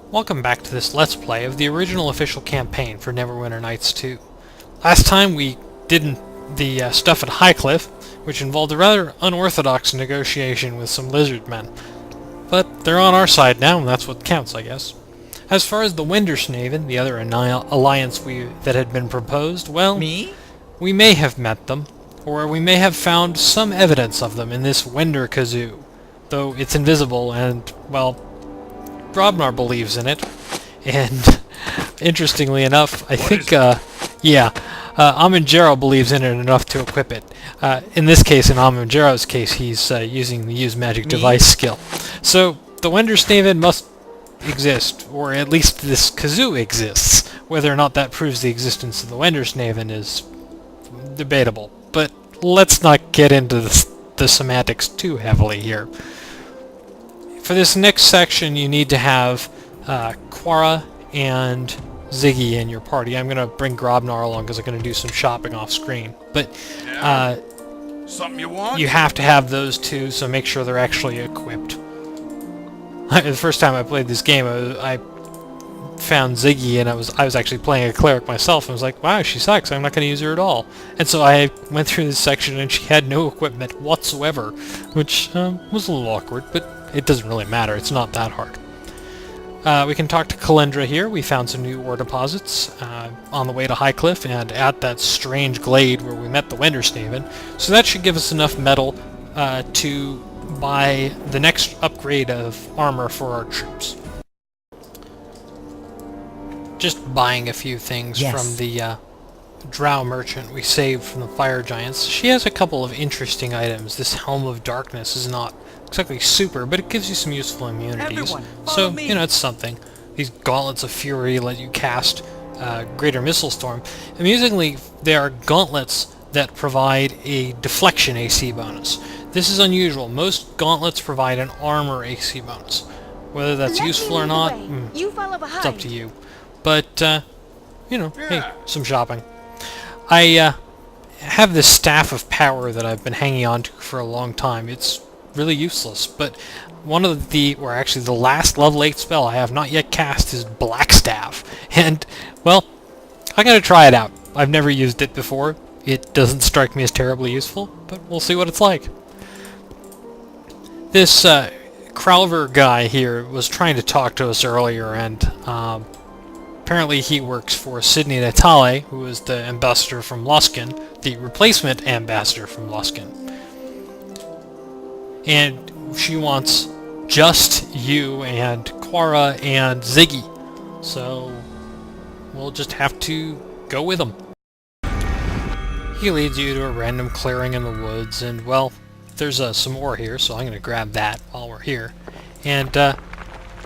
Welcome back to this Let's Play of the original official campaign for Neverwinter Nights 2. Last time we did the stuff at Highcliff, which involved a rather unorthodox negotiation with some lizard men. But they're on our side now, and that's what counts, I guess. As far as the Wintersnaven, the other alliance that had been proposed, well, we may have met them, or we may have found some evidence of them in this Winder Kazoo, though it's invisible and, well, Grobnar believes in it, and interestingly enough, I think, Amanjaro believes in it enough to equip it. In this case, in Amanjaro's case, he's using the Use Magic Device skill. So, the Wintersnaven must exist, or at least this Kazoo exists. Whether or not that proves the existence of the Wintersnaven is debatable, but let's not get into the semantics too heavily here. For this next section, you need to have Quara and Ziggy in your party. I'm going to bring Grobnar along because I'm going to do some shopping off screen. But something you want? You have to have those two, so make sure they're actually equipped. The first time I played this game, I found Ziggy, and I was actually playing a cleric myself, and I was like, wow, she sucks, I'm not going to use her at all. And so I went through this section, and she had no equipment whatsoever, which was a little awkward, but it doesn't really matter, it's not that hard. We can talk to Kalendra here. We found some new ore deposits on the way to Highcliff and at that strange glade where we met the Wintersnaven, so that should give us enough metal to buy the next upgrade of armor for our troops. Just buying a few things from the Drow merchant we saved from the fire giants. She has a couple of interesting items. This Helm of Darkness is not exactly super, but it gives you some useful immunities. So, you know, it's something. These Gauntlets of Fury let you cast Greater Missile Storm. Amusingly, they are gauntlets that provide a deflection AC bonus. This is unusual. Most gauntlets provide an armor AC bonus. Whether that's useful or not, it's up to you. But, you know, hey, some shopping. I have this Staff of Power that I've been hanging on to for a long time. It's really useless, but one of the last level 8 spell I have not yet cast is Blackstaff, and, well, I'm going to try it out. I've never used it before. It doesn't strike me as terribly useful, but we'll see what it's like. This Crowver guy here was trying to talk to us earlier, and apparently he works for Sydney Natale, who is the ambassador from Luskan, the replacement ambassador from Luskan. And she wants just you and Quara and Ziggy. So we'll just have to go with him. He leads you to a random clearing in the woods, and, well, there's some ore here, so I'm going to grab that while we're here. And,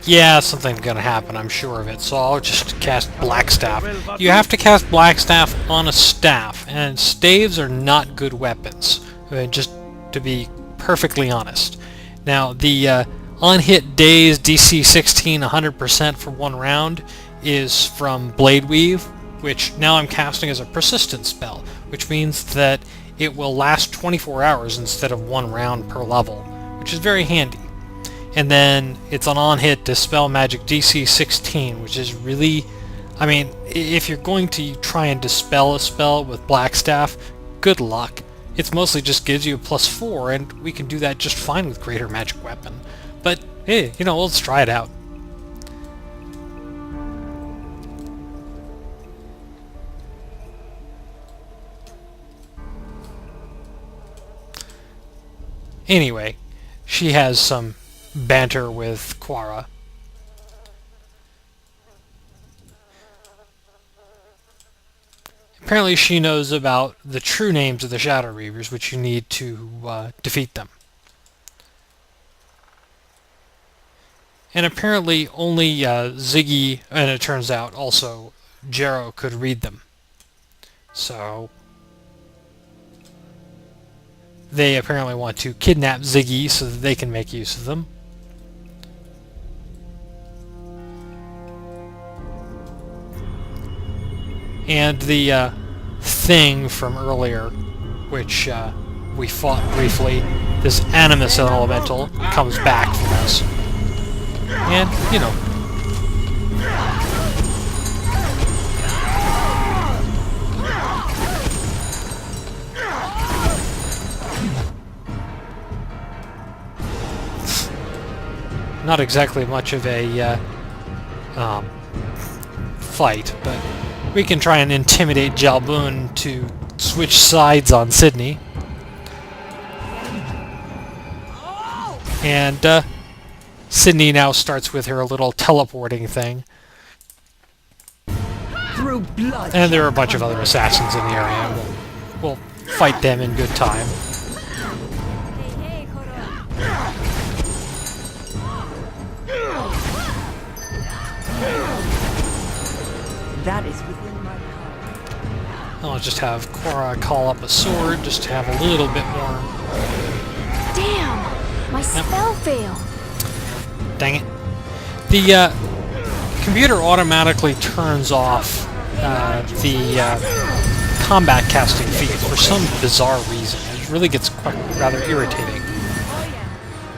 yeah, something's going to happen, I'm sure of it, so I'll just cast Blackstaff. You have to cast Blackstaff on a staff, and staves are not good weapons, just to be perfectly honest. Now, the on-hit days DC 16 100% for one round is from Blade Weave, which now I'm casting as a persistent spell, which means that it will last 24 hours instead of one round per level, which is very handy. And then it's an on-hit Dispel Magic DC 16, which is really, I mean, if you're going to try and dispel a spell with Blackstaff, good luck. It mostly just gives you a +4, and we can do that just fine with Greater Magic Weapon. But, hey, you know, let's try it out. Anyway, she has some banter with Quara. Apparently she knows about the true names of the Shadow Reavers, which you need to defeat them. And apparently only Ziggy, and it turns out also Jero, could read them. So they apparently want to kidnap Ziggy so that they can make use of them. And the thing from earlier, which we fought briefly, this Animus Elemental, comes back from us. And, you know, not exactly much of a fight, but we can try and intimidate Jalboon to switch sides on Sydney. And Sydney now starts with her little teleporting thing. Through blood. And there are a bunch of other assassins in the area. We'll fight them in good time. That is within my power. I'll just have Korra call up a sword just to have a little bit more. Damn! My spell failed. Dang it. The computer automatically turns off the combat casting feed for some bizarre reason. It really gets quite rather irritating.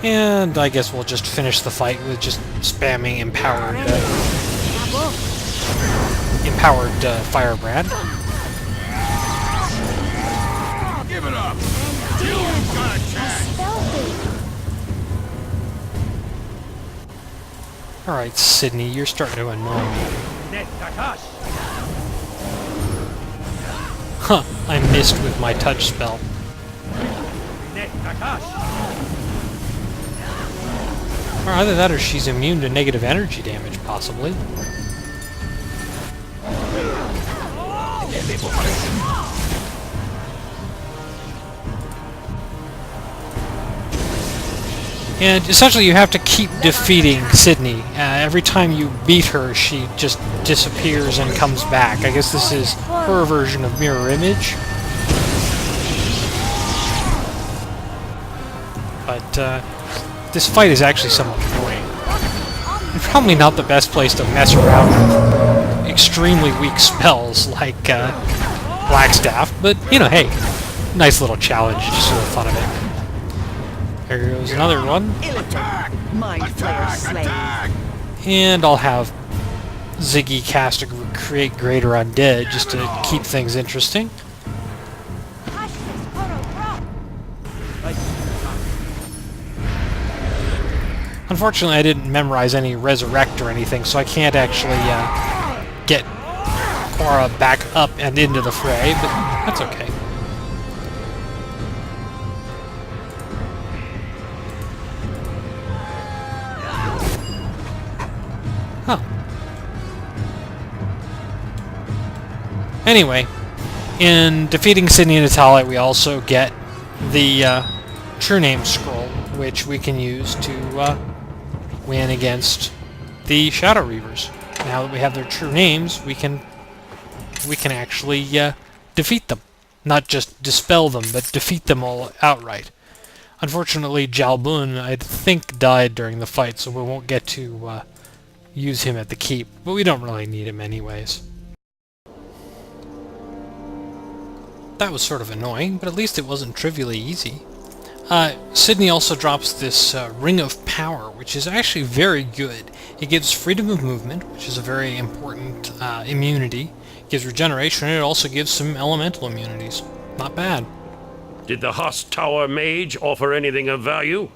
And I guess we'll just finish the fight with just spamming empowered Firebrand. Give it up! You got a chance! Alright, Sydney, you're starting to annoy me. Huh, I missed with my touch spell. Or either that or she's immune to negative energy damage, possibly. And essentially you have to keep defeating Sydney. Every time you beat her, she just disappears and comes back. I guess this is her version of Mirror Image. But this fight is actually somewhat annoying. And probably not the best place to mess around with extremely weak spells like Blackstaff, but, you know, hey, nice little challenge just for the fun of it. There goes another one. Mind flayer slain. And I'll have Ziggy cast a Create Greater Undead just to keep things interesting. Unfortunately, I didn't memorize any Resurrect or anything, so I can't actually get Korra back up and into the fray, but that's okay. Huh. Anyway, in defeating Sydney and Natalia, we also get the True Name Scroll, which we can use to win against the Shadow Reavers. Now that we have their true names, we can actually defeat them. Not just dispel them, but defeat them all outright. Unfortunately, Jalboon, I think, died during the fight, so we won't get to use him at the keep, but we don't really need him anyways. That was sort of annoying, but at least it wasn't trivially easy. Sydney also drops this Ring of Power, which is actually very good. It gives freedom of movement, which is a very important immunity. It gives regeneration, and it also gives some elemental immunities. Not bad. Did the Host Tower Mage offer anything of value?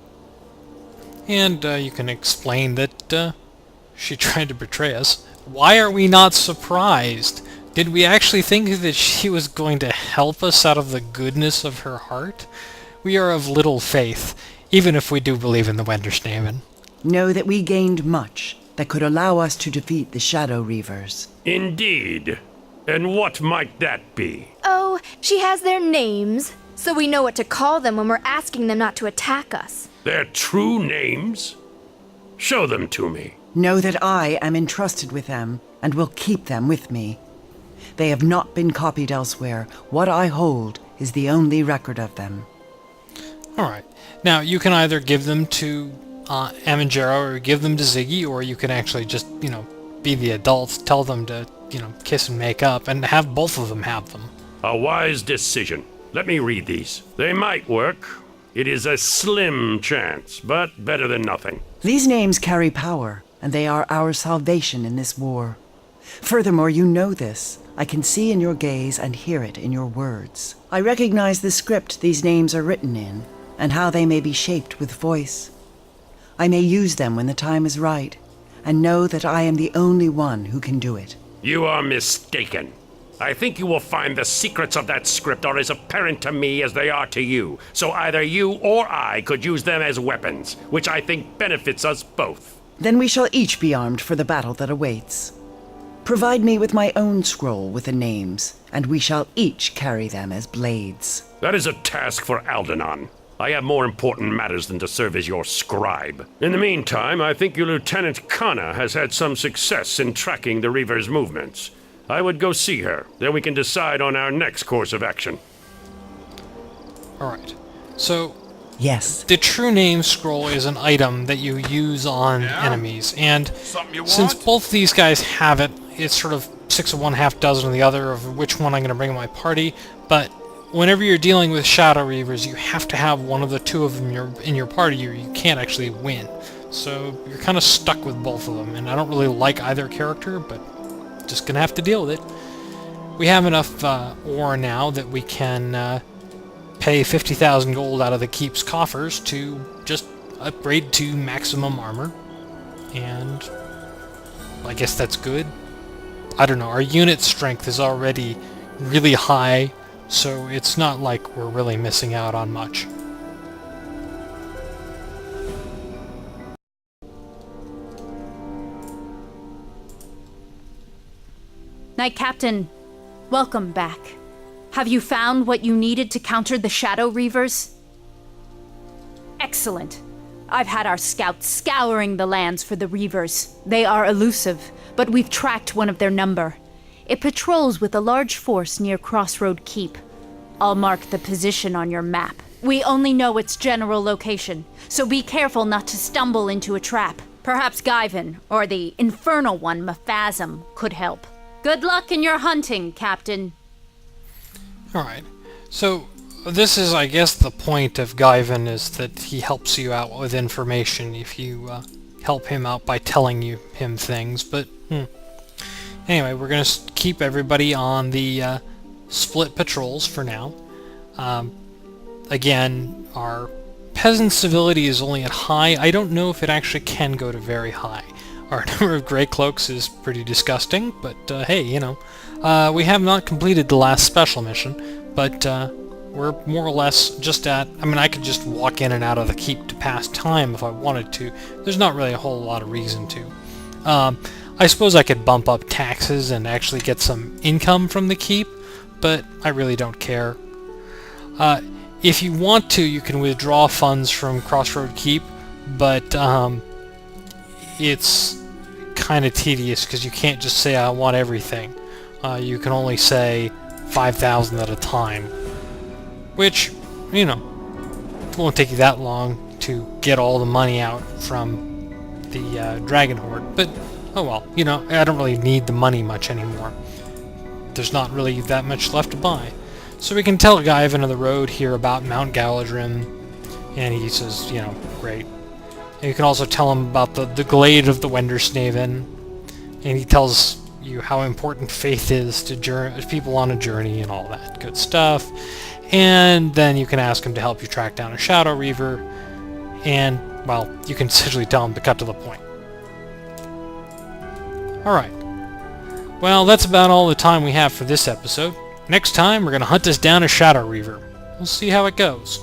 And you can explain that she tried to betray us. Why are we not surprised? Did we actually think that she was going to help us out of the goodness of her heart? We are of little faith, even if we do believe in the Wendersnaven. Know that we gained much that could allow us to defeat the Shadow Reavers. Indeed. And what might that be? Oh, she has their names, so we know what to call them when we're asking them not to attack us. Their true names? Show them to me. Know that I am entrusted with them and will keep them with me. They have not been copied elsewhere. What I hold is the only record of them. Alright. Now, you can either give them to Amangero or give them to Ziggy, or you can actually just, you know, be the adult, tell them to, you know, kiss and make up, and have both of them have them. A wise decision. Let me read these. They might work. It is a slim chance, but better than nothing. These names carry power, and they are our salvation in this war. Furthermore, you know this. I can see in your gaze and hear it in your words. I recognize the script these names are written in, and how they may be shaped with voice. I may use them when the time is right, and know that I am the only one who can do it. You are mistaken. I think you will find the secrets of that script are as apparent to me as they are to you, so either you or I could use them as weapons, which I think benefits us both. Then we shall each be armed for the battle that awaits. Provide me with my own scroll with the names, and we shall each carry them as blades. That is a task for Aldenon. I have more important matters than to serve as your scribe. In the meantime, I think your Lieutenant Kana has had some success in tracking the Reaver's movements. I would go see her. Then we can decide on our next course of action. Alright. So, Yes. the True Name Scroll is an item that you use on enemies, and Something you since want? both these guys have it, it's sort of 6 of one, half dozen of the other of which one I'm going to bring in my party, but whenever you're dealing with Shadow Reavers, you have to have one of the two of them in your party or you can't actually win. So you're kind of stuck with both of them, and I don't really like either character, but just going to have to deal with it. We have enough ore now that we can pay 50,000 gold out of the keep's coffers to just upgrade to maximum armor, and I guess that's good. I don't know, our unit strength is already really high, so it's not like we're really missing out on much. Knight Captain, welcome back. Have you found what you needed to counter the Shadow Reavers? Excellent. I've had our scouts scouring the lands for the Reavers. They are elusive, but we've tracked one of their number. It patrols with a large force near Crossroad Keep. I'll mark the position on your map. We only know its general location, so be careful not to stumble into a trap. Perhaps Guyven, or the infernal one, Maphasm, could help. Good luck in your hunting, Captain. Alright, so this is, I guess, the point of Guyven, is that he helps you out with information if you help him out by telling him things, but anyway, we're going to keep everybody on the split patrols for now. Again, our peasant civility is only at high. I don't know if it actually can go to very high. Our number of Grey Cloaks is pretty disgusting, but hey, you know. We have not completed the last special mission, but we're more or less just at... I mean, I could just walk in and out of the keep to pass time if I wanted to. There's not really a whole lot of reason to. I suppose I could bump up taxes and actually get some income from the keep, but I really don't care. If you want to, you can withdraw funds from Crossroad Keep, but it's kind of tedious because you can't just say I want everything. You can only say 5,000 at a time, which, you know, it won't take you that long to get all the money out from the Dragon Horde, but oh well, you know, I don't really need the money much anymore. There's not really that much left to buy. So we can tell Guyven of the road here about Mount Galadrim, and he says, you know, great. And you can also tell him about the Glade of the Wendersnaven, and he tells you how important faith is to people on a journey and all that good stuff. And then you can ask him to help you track down a Shadow Reaver, and, well, you can essentially tell him to cut to the point. Alright. Well, that's about all the time we have for this episode. Next time, we're going to hunt us down a Shadow Reaver. We'll see how it goes.